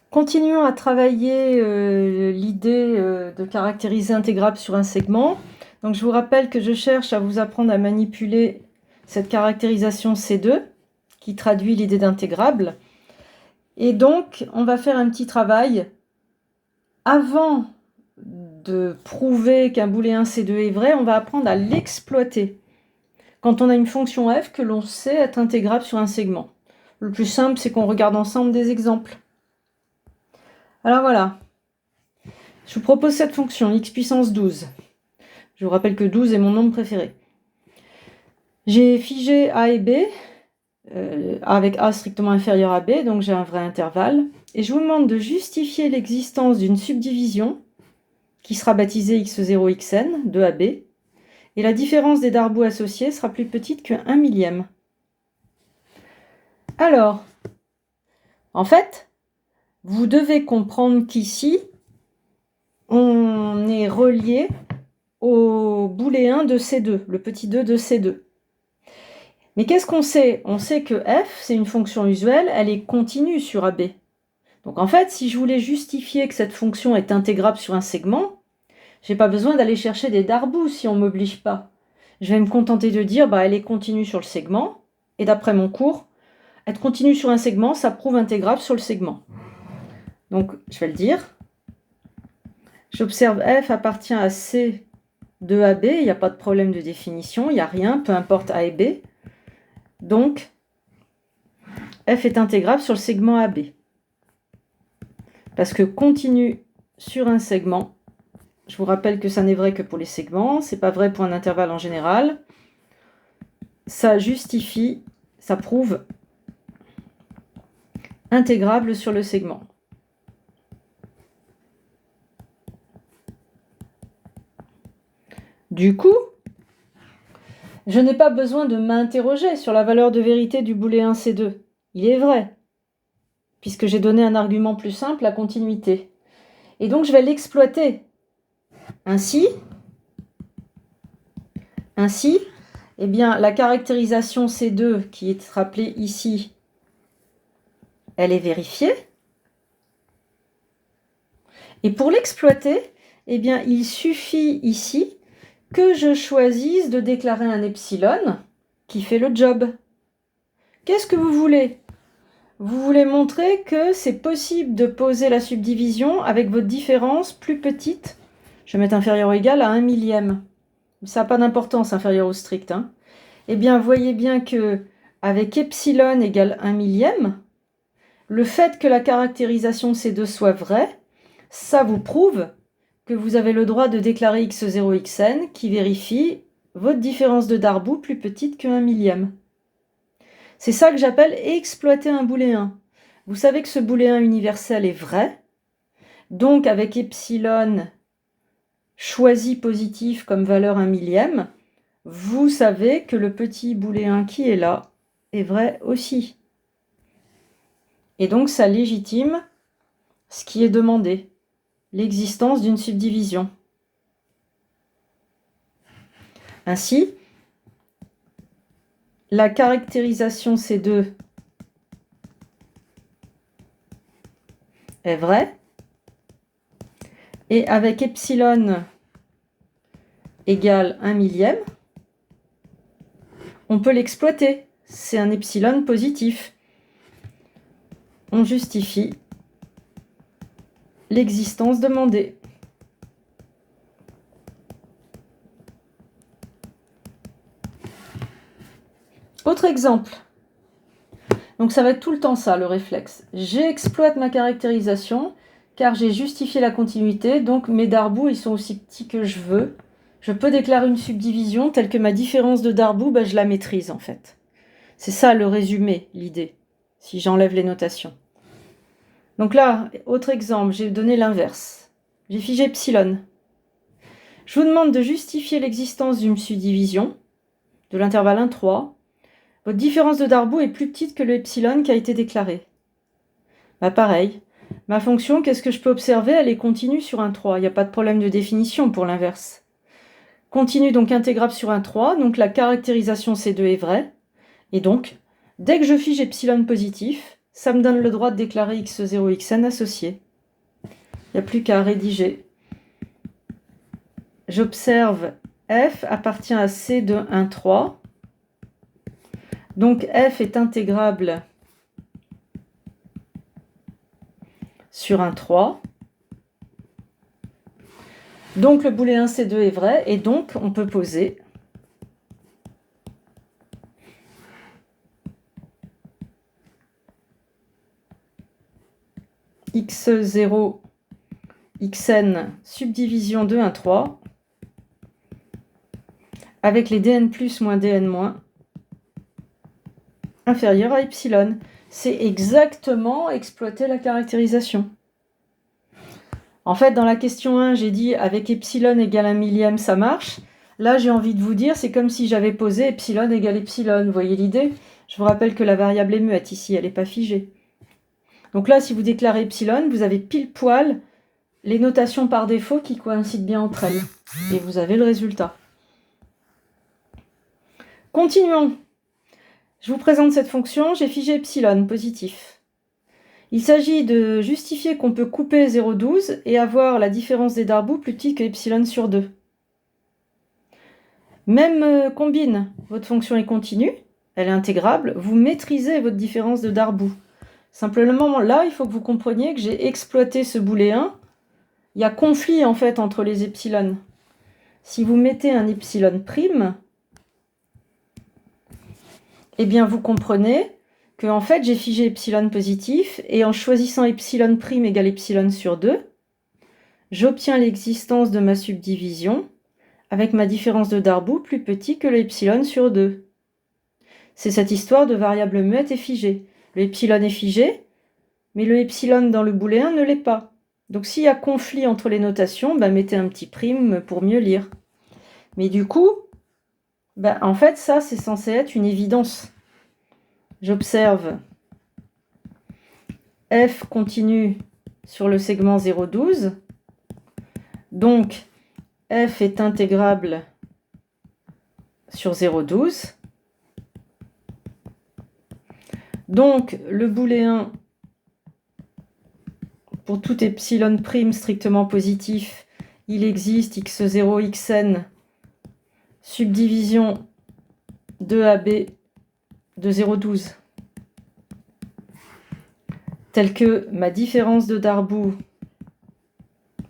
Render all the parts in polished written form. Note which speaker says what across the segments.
Speaker 1: Continuons à travailler l'idée de caractériser intégrable sur un segment. Donc je vous rappelle que je cherche à vous apprendre à manipuler cette caractérisation C2 qui traduit l'idée d'intégrable. Et donc on va faire un petit travail. Avant de prouver qu'un booléen C2 est vrai, on va apprendre à l'exploiter. Quand on a une fonction f que l'on sait être intégrable sur un segment. Le plus simple, c'est qu'on regarde ensemble des exemples. Alors voilà, je vous propose cette fonction x puissance 12. Je vous rappelle que 12 est mon nombre préféré. J'ai figé a et b, avec a strictement inférieur à b, donc j'ai un vrai intervalle. Et je vous demande de justifier l'existence d'une subdivision qui sera baptisée x0, xn, de ab. Et la différence des darboux associés sera plus petite que 1 millième. Alors, en fait, vous devez comprendre qu'ici, on est relié au booléen de C2, le petit 2 de C2. Mais qu'est-ce qu'on sait? On sait que f, c'est une fonction usuelle, elle est continue sur AB. Donc en fait, si je voulais justifier que cette fonction est intégrable sur un segment, je n'ai pas besoin d'aller chercher des darboux si on ne m'oblige pas. Je vais me contenter de dire, elle est continue sur le segment, et d'après mon cours, être continue sur un segment, ça prouve intégrable sur le segment. Donc, je vais le dire. J'observe f appartient à C de AB, il n'y a pas de problème de définition, il n'y a rien, peu importe A et B. Donc, f est intégrable sur le segment AB. Parce que continue sur un segment, je vous rappelle que ça n'est vrai que pour les segments, c'est pas vrai pour un intervalle en général. Ça justifie, ça prouve intégrable sur le segment. Du coup, je n'ai pas besoin de m'interroger sur la valeur de vérité du booléen C2. Il est vrai, puisque j'ai donné un argument plus simple, la continuité. Et donc, je vais l'exploiter. Ainsi, eh bien, la caractérisation C2, qui est rappelée ici, elle est vérifiée. Et pour l'exploiter, eh bien, il suffit ici que je choisisse de déclarer un epsilon qui fait le job. Qu'est-ce que vous voulez? Vous voulez montrer que c'est possible de poser la subdivision avec votre différence plus petite. Je vais mettre inférieur ou égal à 1 millième. Ça n'a pas d'importance, inférieur au strict. Eh bien, voyez bien que avec epsilon égale 1 millième, le fait que la caractérisation C2 soit vraie, ça vous prouve que vous avez le droit de déclarer x0, xn qui vérifie votre différence de darboux plus petite que 1 millième. C'est ça que j'appelle exploiter un booléen. Vous savez que ce booléen universel est vrai, donc avec epsilon choisi positif comme valeur 1 millième, vous savez que le petit booléen qui est là est vrai aussi. Et donc ça légitime ce qui est demandé, l'existence d'une subdivision. Ainsi, la caractérisation C2 est vraie, et avec epsilon égale 1 millième, on peut l'exploiter. C'est un epsilon positif. On justifie l'existence demandée. Autre exemple. Donc ça va être tout le temps ça, le réflexe. J'exploite ma caractérisation car j'ai justifié la continuité, donc mes darboux ils sont aussi petits que je veux. Je peux déclarer une subdivision telle que ma différence de darboux, je la maîtrise en fait. C'est ça le résumé, l'idée, si j'enlève les notations. Donc là, autre exemple, j'ai donné l'inverse. J'ai figé epsilon. Je vous demande de justifier l'existence d'une subdivision de l'intervalle 1, 3. Votre différence de darboux est plus petite que le epsilon qui a été déclaré. Pareil, ma fonction, qu'est-ce que je peux observer? Elle est continue sur un 3. Il n'y a pas de problème de définition pour l'inverse. Continue donc intégrable sur un 3, donc la caractérisation C2 est vraie. Et donc, dès que je fige epsilon positif, ça me donne le droit de déclarer x0, xn associé. Il n'y a plus qu'à rédiger. J'observe f appartient à C de 1, 3. Donc f est intégrable sur 1, 3. Donc le booléen C2 est vrai, et donc on peut poser x0, xn subdivision de 1, 3 avec les dn plus moins dn moins inférieur à epsilon. C'est exactement exploiter la caractérisation. En fait, dans la question 1, j'ai dit avec epsilon égale 1 millième, ça marche. Là, j'ai envie de vous dire, c'est comme si j'avais posé epsilon égale epsilon. Vous voyez l'idée? Je vous rappelle que la variable est muette ici, elle n'est pas figée. Donc là, si vous déclarez epsilon, vous avez pile poil les notations par défaut qui coïncident bien entre elles. Et vous avez le résultat. Continuons. Je vous présente cette fonction, j'ai figé epsilon, positif. Il s'agit de justifier qu'on peut couper 0,12 et avoir la différence des darboux plus petit que epsilon sur 2. Même combine, votre fonction est continue, elle est intégrable, vous maîtrisez votre différence de darboux. Simplement, là, il faut que vous compreniez que j'ai exploité ce booléen. Il y a conflit, en fait, entre les epsilons. Si vous mettez un epsilon prime, eh bien, vous comprenez que en fait, j'ai figé epsilon positif, et en choisissant epsilon prime égale epsilon sur 2, j'obtiens l'existence de ma subdivision avec ma différence de darboux plus petit que le epsilon sur 2. C'est cette histoire de variable muette et figée. Le epsilon est figé, mais le epsilon dans le booléen ne l'est pas. Donc s'il y a conflit entre les notations, mettez un petit prime pour mieux lire. Mais du coup, en fait, ça, c'est censé être une évidence. J'observe f continue sur le segment 0,12. Donc, f est intégrable sur 0,12. Donc, le booléen, pour tout epsilon prime strictement positif, il existe x0, xn, subdivision de AB de 0,12. Tel que ma différence de darboux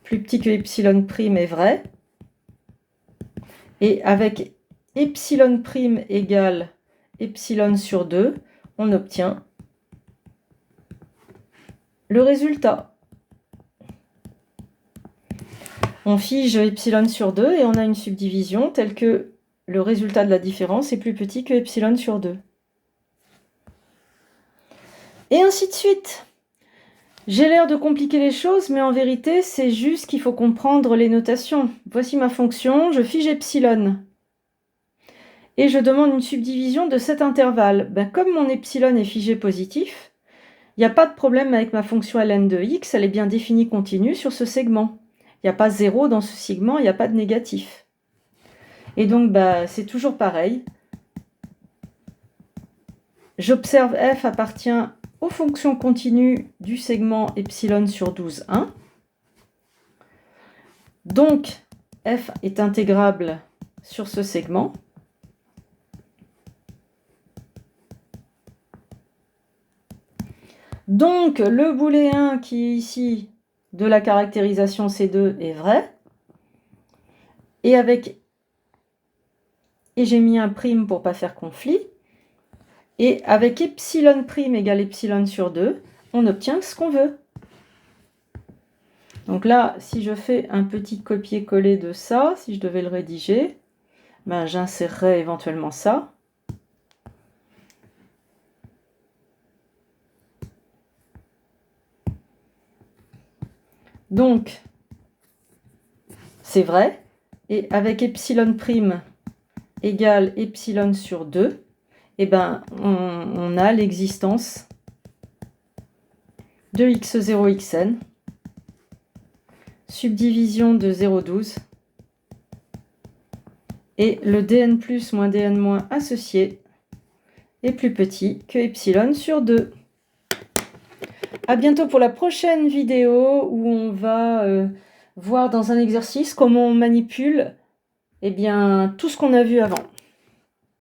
Speaker 1: plus petit que epsilon prime est vrai. Et avec epsilon prime égale epsilon sur 2, on obtient le résultat. On fige epsilon sur 2 et on a une subdivision telle que le résultat de la différence est plus petit que epsilon sur 2. Et ainsi de suite. J'ai l'air de compliquer les choses, mais en vérité, c'est juste qu'il faut comprendre les notations. Voici ma fonction, je fige epsilon. Et je demande une subdivision de cet intervalle. Comme mon epsilon est figé positif, il n'y a pas de problème avec ma fonction ln de x, elle est bien définie continue sur ce segment. Il n'y a pas 0 dans ce segment, il n'y a pas de négatif. Et donc, c'est toujours pareil. J'observe f appartient aux fonctions continues du segment epsilon sur 12, 1. Donc, f est intégrable sur ce segment. Donc, le booléen qui est ici de la caractérisation C2 est vrai. Et j'ai mis un prime pour ne pas faire conflit. Et avec epsilon prime égale epsilon sur 2, on obtient ce qu'on veut. Donc là, si je fais un petit copier-coller de ça, si je devais le rédiger, j'insérerais éventuellement ça. Donc, c'est vrai. Et avec epsilon prime égale epsilon sur 2, on a l'existence de x0, xn, subdivision de 0,12, et le dn plus moins dn moins associé est plus petit que epsilon sur 2. À bientôt pour la prochaine vidéo où on va voir dans un exercice comment on manipule tout ce qu'on a vu avant.